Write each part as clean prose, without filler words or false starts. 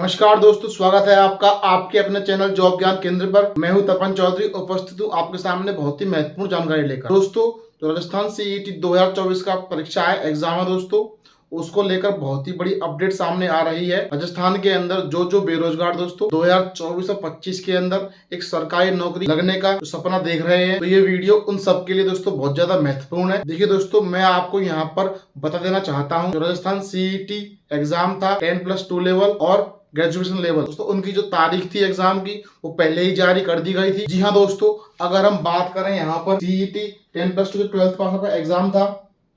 नमस्कार दोस्तों, स्वागत है आपका आपके अपने चैनल जॉब ज्ञान केंद्र पर। मैं हूं तपन चौधरी, उपस्थित हूं आपके सामने बहुत ही महत्वपूर्ण जानकारी लेकर। दोस्तों, जो राजस्थान सीईटी 2024 का परीक्षा है, एग्जाम है दोस्तों, उसको लेकर बहुत ही बड़ी अपडेट सामने आ रही है। राजस्थान के अंदर जो बेरोजगार दोस्तों 2024 और 25 के अंदर एक सरकारी नौकरी लगने का जो सपना देख रहे हैं, तो ये वीडियो उन सबके लिए दोस्तों बहुत ज्यादा महत्वपूर्ण है। देखिए दोस्तों, मैं आपको यहाँ पर बता देना चाहता हूँ, जो राजस्थान सीईटी एग्जाम था 10+2 लेवल और ग्रेजुएशन लेवल दोस्तों, उनकी जो तारीख थी एग्जाम की वो पहले ही जारी कर दी गई थी। जी हाँ दोस्तों, अगर हम बात करें यहाँ पर सीईटी 10+2 जो 12th पास का एग्जाम था,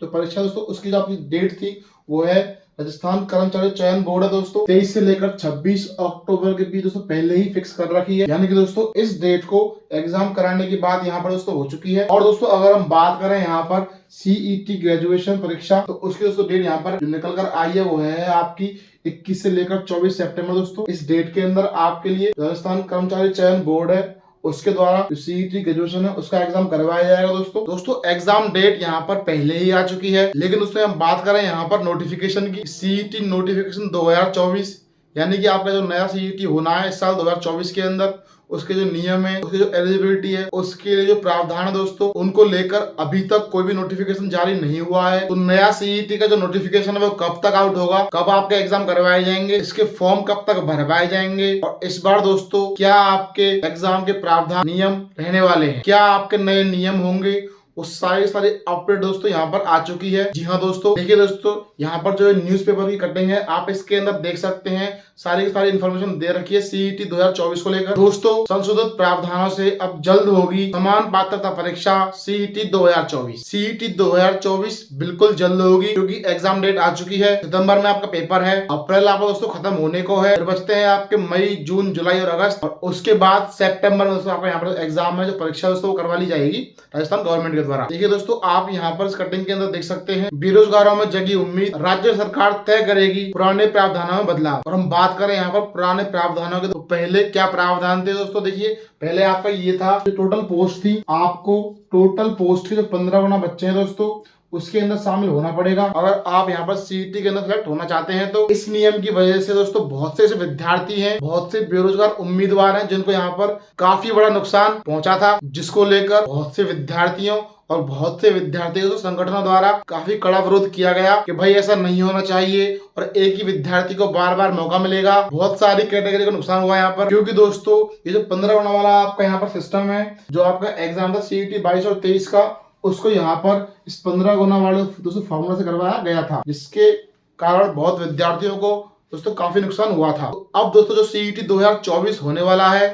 तो परीक्षा दोस्तों उसकी जो आपकी डेट थी वो है राजस्थान कर्मचारी चयन बोर्ड है दोस्तों 23 से लेकर 26 अक्टूबर के बीच दोस्तों पहले ही फिक्स कर रखी है। यानी कि दोस्तों इस डेट को एग्जाम कराने की बात यहाँ पर दोस्तों हो चुकी है। और दोस्तों अगर हम बात करें यहाँ पर सीईटी ग्रेजुएशन परीक्षा, तो उसकी दोस्तों डेट यहाँ पर जो निकल कर आई है वो है आपकी 21 से लेकर 24 सितंबर दोस्तों। इस डेट के अंदर आपके लिए राजस्थान कर्मचारी चयन बोर्ड है उसके द्वारा जो सीईटी ग्रेजुएशन है उसका एग्जाम करवाया जाएगा दोस्तों एग्जाम डेट यहाँ पर पहले ही आ चुकी है। लेकिन उसमें हम बात करें यहाँ पर नोटिफिकेशन की, सीईटी नोटिफिकेशन 2024 यानी कि आपका जो नया सीईटी होना है इस साल 2024 के अंदर, उसके जो नियम है, उसकी जो एलिजिबिलिटी है, उसके लिए जो प्रावधान है दोस्तों, उनको लेकर अभी तक कोई भी नोटिफिकेशन जारी नहीं हुआ है। तो नया सीईटी का जो नोटिफिकेशन है वो कब तक आउट होगा, कब आपके एग्जाम करवाए जाएंगे, इसके फॉर्म कब तक भरवाए जाएंगे, और इस बार दोस्तों क्या आपके एग्जाम के प्रावधान नियम रहने वाले हैं, क्या आपके नए नियम होंगे, वो सारी अपडेट दोस्तों यहाँ पर आ चुकी है। जी हाँ दोस्तों, देखिए दोस्तों यहाँ पर जो न्यूज़पेपर की कटिंग है आप इसके अंदर देख सकते हैं, सारी इन्फॉर्मेशन दे रखी है सीईटी 2024 को लेकर। दोस्तों संशोधित प्रावधानों से अब जल्द होगी समान पात्रता परीक्षा सीईटी 2024। सीईटी 2024 बिल्कुल जल्द होगी क्योंकि एग्जाम डेट आ चुकी है। सितंबर में आपका पेपर है, अप्रैल आपका दोस्तों खत्म होने को है, फिर बचते हैं आपके मई, जून, जुलाई और अगस्त, और उसके बाद सितंबर में दोस्तों आपका यहाँ पर एग्जाम है, जो परीक्षा दोस्तों वो करवा ली जाएगी राजस्थान गवर्नमेंट के द्वारा। देखिए दोस्तों आप यहाँ पर इस कटिंग के अंदर देख सकते हैं, बेरोजगारों में जगी उम्मीद, राज्य सरकार तय करेगी पुराने प्रावधानों में बदलाव। और हम बात करें यहाँ पर पुराने प्रावधानों के, तो पहले क्या प्रावधान थे दोस्तों, देखिए पहले आपका ये था जो टोटल पोस्ट थी, आपको टोटल पोस्ट के जो 15 गुना बच्चे हैं दोस्तों उसके अंदर शामिल होना पड़ेगा अगर आप यहाँ पर सीईटी के अंदर सेलेक्ट होना चाहते हैं। तो इस नियम की वजह से दोस्तों बहुत से ऐसे विद्यार्थी हैं, बहुत से बेरोजगार उम्मीदवार हैं जिनको यहाँ पर काफी बड़ा नुकसान पहुंचा था, जिसको लेकर बहुत से विद्यार्थियों और बहुत से विद्यार्थियों को संगठनों द्वारा काफी कड़ा विरोध किया गया कि भाई ऐसा नहीं होना चाहिए और एक ही विद्यार्थी को बार बार मौका मिलेगा। बहुत सारी कैटेगरी का नुकसान हुआ यहाँ पर, क्योंकि दोस्तों ये जो 15 गुना वाला आपका यहाँ पर सिस्टम है, जो आपका एग्जाम था सीईटी 22 और 23 का, उसको यहाँ पर इस 15 गुना वाले दोस्तों फॉर्मूला से करवाया गया था, जिसके कारण बहुत विद्यार्थियों को दोस्तों काफी नुकसान हुआ था। तो अब दोस्तों जो सीईटी 2024 होने वाला है,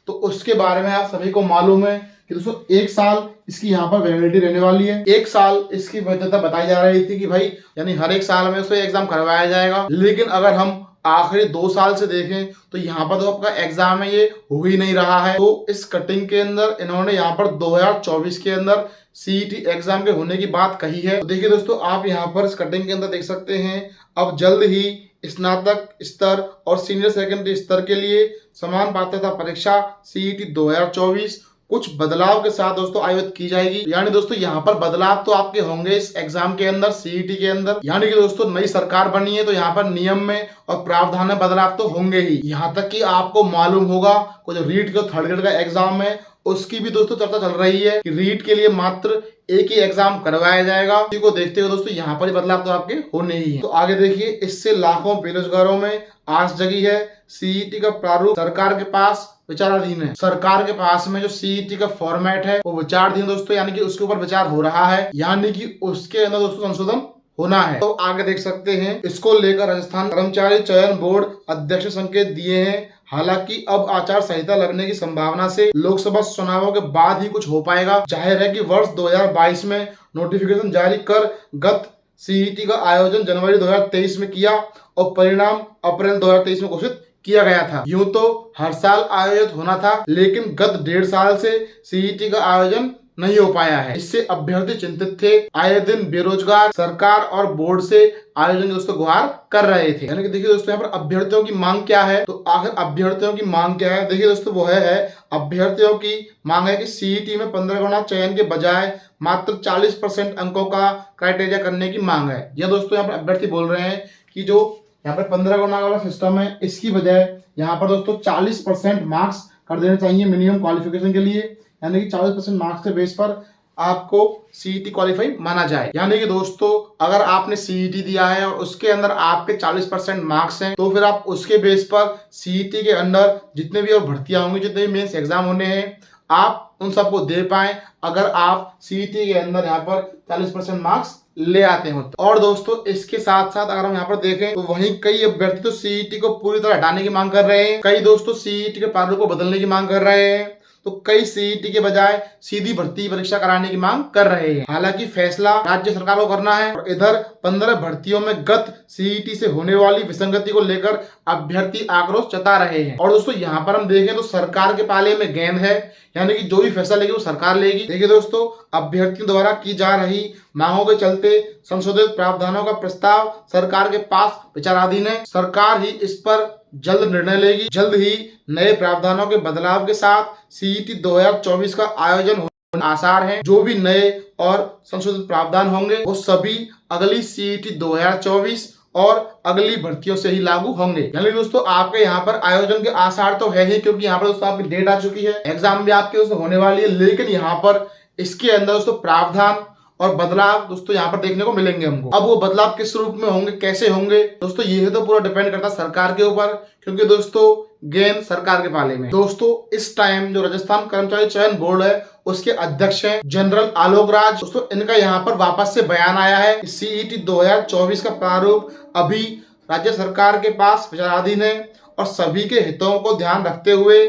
तो उसके बारे में आप सभी को मालूम है कि दोस्तों 1 साल इसकी यहाँ पर वैलिडिटी रहने वाली है। 1 साल इसकी वैधता बताई जा रही थी कि भाई यानी हर 1 साल में उसको एग्जाम करवाया जाएगा। लेकिन अगर हम आखिरी 2 साल से देखें तो यहाँ पर तो आपका एग्जाम है ये हो ही नहीं रहा है। तो इस कटिंग के अंदर इन्होंने यहाँ पर 2024 के अंदर सीईटी एग्जाम के होने की बात कही है। तो देखिए दोस्तों आप यहाँ पर इस कटिंग के अंदर देख सकते हैं, अब जल्द ही स्नातक स्तर और सीनियर सेकेंडरी स्तर के लिए समान पात्रता परीक्षा सीईटी 2024 कुछ बदलाव के साथ दोस्तों आयोजित की जाएगी। यानी दोस्तों यहाँ पर बदलाव तो आपके होंगे इस एग्जाम के अंदर, सीईटी के अंदर। यानी कि दोस्तों नई सरकार बनी है तो यहाँ पर नियम में और प्रावधान में बदलाव तो होंगे ही। यहाँ तक कि आपको मालूम होगा जो रीट का 3rd ग्रेड का एग्जाम है उसकी भी दोस्तों चर्चा चल रही है कि रीट के लिए मात्र एक ही एग्जाम करवाया जाएगा। इसी को देखते हुए दोस्तों यहाँ पर बदलाव तो आपके होने ही है। तो आगे देखिए, इससे लाखों बेरोजगारों में आस जगी है। सीईटी का प्रारूप सरकार के पास विचाराधीन है। सरकार के पास में जो सीईटी का फॉर्मेट है वो विचाराधीन दोस्तों, यानी कि उसके ऊपर विचार हो रहा है, यानी कि उसके अंदर दोस्तों संशोधन होना है। तो आगे देख सकते हैं, इसको लेकर राजस्थान कर्मचारी चयन बोर्ड अध्यक्ष संकेत दिए हैं। हालांकि अब आचार संहिता लगने की संभावना से लोकसभा चुनावों के बाद ही कुछ हो पाएगा। जाहिर है कि वर्ष 2022 में नोटिफिकेशन जारी कर गत सीईटी का आयोजन जनवरी 2023 में किया और परिणाम अप्रैल 2023 में घोषित किया गया था। यूं तो हर साल आयोजित होना था, लेकिन गत 1.5 साल से सीईटी का आयोजन नहीं हो पाया है। इससे अभ्यर्थी चिंतित थे। आए दिन बेरोजगार सरकार और बोर्ड से आयोजन दोस्तों गुहार कर रहे थे। यानी कि देखिए दोस्तों यहाँ पर अभ्यर्थियों की मांग क्या है, तो आखिर अभ्यर्थियों की मांग क्या है, देखिए दोस्तों वो है अभ्यर्थियों की मांग है कि सीईटी में 15 गुना चयन के बजाय मात्र 40% अंकों का क्राइटेरिया करने की मांग है। यह दोस्तों यहाँ पर अभ्यर्थी बोल रहे हैं कि जो यहाँ पर 15 गुना वाला सिस्टम है। इसकी बजाय यहाँ पर दोस्तों 40% मार्क्स कर देने चाहिए मिनिमम क्वालिफिकेशन के लिए, यानी कि 40% मार्क्स के बेस पर आपको सीईटी क्वालिफाई माना जाए। यानी कि दोस्तों अगर आपने सीईटी दिया है और उसके अंदर आपके 40% मार्क्स हैं, तो फिर आप उसके बेस पर सीईटी के अंदर जितने भी और भर्तियां होंगी, जितने भी मेंस एग्जाम होने हैं, आप उन सबको दे पाए अगर आप सीईटी के अंदर यहाँ पर 40% मार्क्स ले आते हो। और दोस्तों इसके साथ साथ अगर हम यहाँ पर देखें तो वहीं कई अभ्यर्थी तो सीईटी को पूरी तरह हटाने की मांग कर रहे हैं, कई दोस्तों सीईटी के प्रारूप को बदलने की मांग कर रहे हैं, तो कई सीईटी के बजाय सीधी भर्ती परीक्षा कराने की मांग कर रहे हैं। हालांकि फैसला राज्य सरकार को करना है। और इधर 15 भर्तियों में गत सीईटी से होने वाली विसंगति को लेकर अभ्यर्थी आक्रोश जता रहे हैं। और दोस्तों यहाँ पर हम देखें तो सरकार के पाले में गेंद है, यानी कि जो भी फैसला लेगी वो सरकार लेगी। देखिए दोस्तों, अभ्यर्थियों द्वारा की जा रही मांगों के चलते संशोधित प्रावधानों का प्रस्ताव सरकार के पास विचाराधीन है। सरकार ही इस पर जल्द निर्णय लेगी। जल्द ही नए प्रावधानों के बदलाव के साथ सीईटी 2024 का आयोजन होने आसार है। जो भी नए और संशोधित प्रावधान होंगे वो सभी अगली सीईटी 2024 और अगली भर्तियों से ही लागू होंगे। यानी दोस्तों आपके यहाँ पर आयोजन के आसार तो है ही, क्योंकि यहाँ पर दोस्तों आपकी डेट आ चुकी है, एग्जाम भी आपके दोस्तों होने वाली है। लेकिन यहाँ पर इसके अंदर दोस्तों प्रावधान और बदलाव दोस्तों यहाँ पर देखने को मिलेंगे हमको। अब वो बदलाव किस रूप में होंगे, कैसे होंगे दोस्तों, ये तो पूरा डिपेंड करता है सरकार के ऊपर, क्योंकि दोस्तों गेंद सरकार के पाले में। दोस्तों इस टाइम जो राजस्थान कर्मचारी चयन बोर्ड है उसके अध्यक्ष हैं जनरल आलोक राज। दोस्तों इनका यहाँ पर वापस से बयान आया है कि सीईटी 2024 का प्रारूप अभी राज्य सरकार के पास विचाराधीन है और सभी के हितों को ध्यान रखते हुए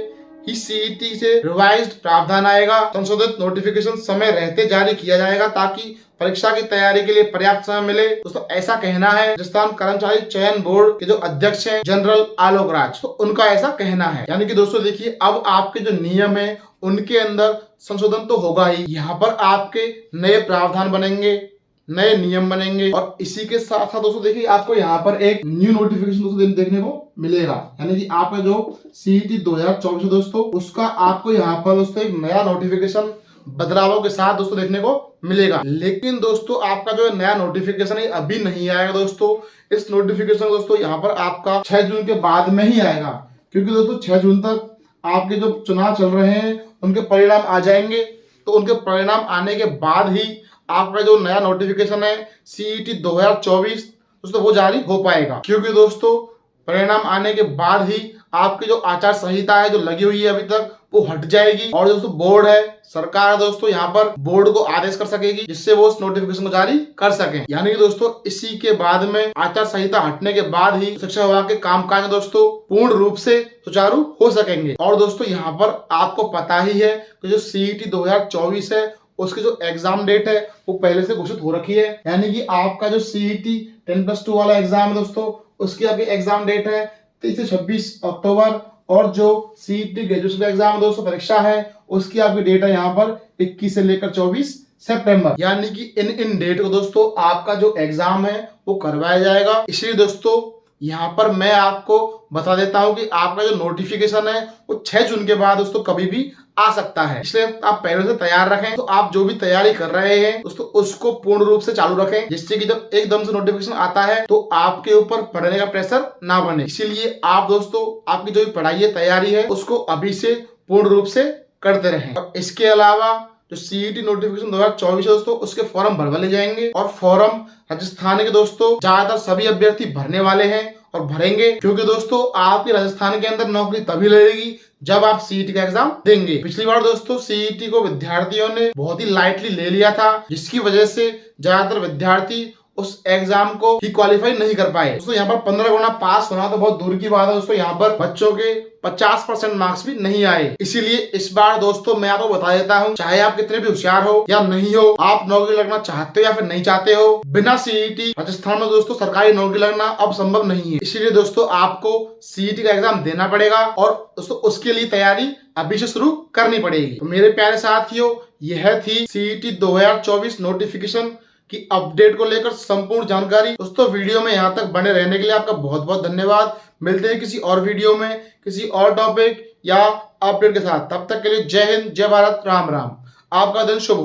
ही सीईटी से रिवाइज्ड प्रावधान आएगा। संशोधित नोटिफिकेशन समय रहते जारी किया जाएगा ताकि परीक्षा की तैयारी के लिए पर्याप्त समय मिले। दोस्तों ऐसा कहना है राजस्थान कर्मचारी चयन बोर्ड के जो अध्यक्ष हैं जनरल आलोक राज, तो उनका ऐसा कहना है। यानी कि दोस्तों देखिए, अब आपके जो नियम है उनके अंदर संशोधन तो होगा ही, यहाँ पर आपके नए प्रावधान बनेंगे, नए नियम बनेंगे। और इसी के साथ साथ दोस्तों देखिए आपको यहाँ पर एक न्यू नोटिफिकेशन दोस्तों देखने को मिलेगा। यानी कि आपका जो सीईटी 2024 है दोस्तों, उसका आपको यहाँ पर दोस्तों एक नया नोटिफिकेशन बदलावों के साथ दोस्तों देखने को मिलेगा। लेकिन दोस्तों आपका जो नया नोटिफिकेशन है अभी नहीं आएगा दोस्तों। इस नोटिफिकेशन दोस्तों यहाँ पर आपका 6 जून के बाद में ही आएगा, क्योंकि दोस्तों 6 जून तक आपके जो चुनाव चल रहे हैं उनके परिणाम आ जाएंगे। तो उनके परिणाम आने के बाद ही आपका जो नया नोटिफिकेशन है सीईटी 2024 दोस्तों वो जारी हो पाएगा। क्योंकि दोस्तों परिणाम आने के बाद ही आपकी जो आचार संहिता है जो लगी हुई है अभी तक वो हट जाएगी। और दोस्तों बोर्ड है, सरकार दोस्तों यहाँ पर बोर्ड को आदेश कर सकेगी जिससे वो उस नोटिफिकेशन को जारी कर सके। यानी कि दोस्तों इसी के बाद में आचार संहिता हटने के बाद ही शिक्षा विभाग के कामकाज दोस्तों पूर्ण रूप से सुचारू हो सकेंगे। और दोस्तों यहाँ पर आपको पता ही है कि जो सीईटी 2024 है उसकी जो एग्जाम डेट है वो पहले से घोषित हो रखी है। यानी कि आपका जो सीईटी 10+2 वाला एग्जाम है दोस्तों, उसकी आपकी एग्जाम डेट है 23 से 26 अक्टूबर। और जो सीईटी ग्रेजुएशन का एग्जाम दोस्तों परीक्षा है उसकी आपकी डेट है यहाँ पर 21 से लेकर 24 सितंबर। यानी कि इन डेट को दोस्तों आपका जो एग्जाम है वो करवाया जाएगा। इसलिए दोस्तों यहाँ पर मैं आपको बता देता हूँ कि आपका जो नोटिफिकेशन है वो 6 जून के बाद दोस्तों कभी भी आ सकता है। इसलिए आप पहले से तैयार रखें। तो आप जो भी तैयारी कर रहे हैं दोस्तों उसको पूर्ण रूप से चालू रखें, जिससे कि जब एकदम से नोटिफिकेशन आता है तो आपके ऊपर पढ़ने का प्रेशर ना बने। इसीलिए आप दोस्तों आपकी जो भी पढ़ाई है, तैयारी है, उसको अभी से पूर्ण रूप से करते रहें। और इसके अलावा जो सीईटी नोटिफिकेशन 2024 है दोस्तों उसके फॉर्म भरवाए जाएंगे और फॉर्म राजस्थान के दोस्तों ज्यादातर सभी अभ्यर्थी भरने वाले हैं और भरेंगे, क्योंकि दोस्तों आपकी राजस्थान के अंदर नौकरी तभी लगेगी जब आप सीईटी का एग्जाम देंगे। पिछली बार दोस्तों सीईटी को विद्यार्थियों ने बहुत ही लाइटली ले लिया था, जिसकी वजह से ज्यादातर विद्यार्थी उस एग्जाम को ही क्वालिफाई नहीं कर पाए। दोस्तों यहाँ पर 15 गुना पास होना तो बहुत दूर की बात है दोस्तों, यहाँ पर बच्चों के 50% मार्क्स भी नहीं आए। इसीलिए इस बार दोस्तों मैं आपको बता देता हूँ, चाहे आप कितने भी होशियार हो या नहीं हो, आप नौकरी लगना चाहते हो या फिर नहीं चाहते हो, बिना सीईटी राजस्थान में दोस्तों सरकारी नौकरी लगना अब संभव नहीं है। इसीलिए दोस्तों आपको सीईटी का एग्जाम देना पड़ेगा और दोस्तों उसके लिए तैयारी अभी से शुरू करनी पड़ेगी। तो मेरे प्यारे साथियों, यह थी सीईटी 2024 नोटिफिकेशन की अपडेट को लेकर संपूर्ण जानकारी। दोस्तों वीडियो में यहाँ तक बने रहने के लिए आपका बहुत बहुत धन्यवाद। मिलते हैं किसी और वीडियो में किसी और टॉपिक या अपडेट के साथ। तब तक के लिए जय हिंद, जय भारत, राम राम। आपका दिन शुभ हो।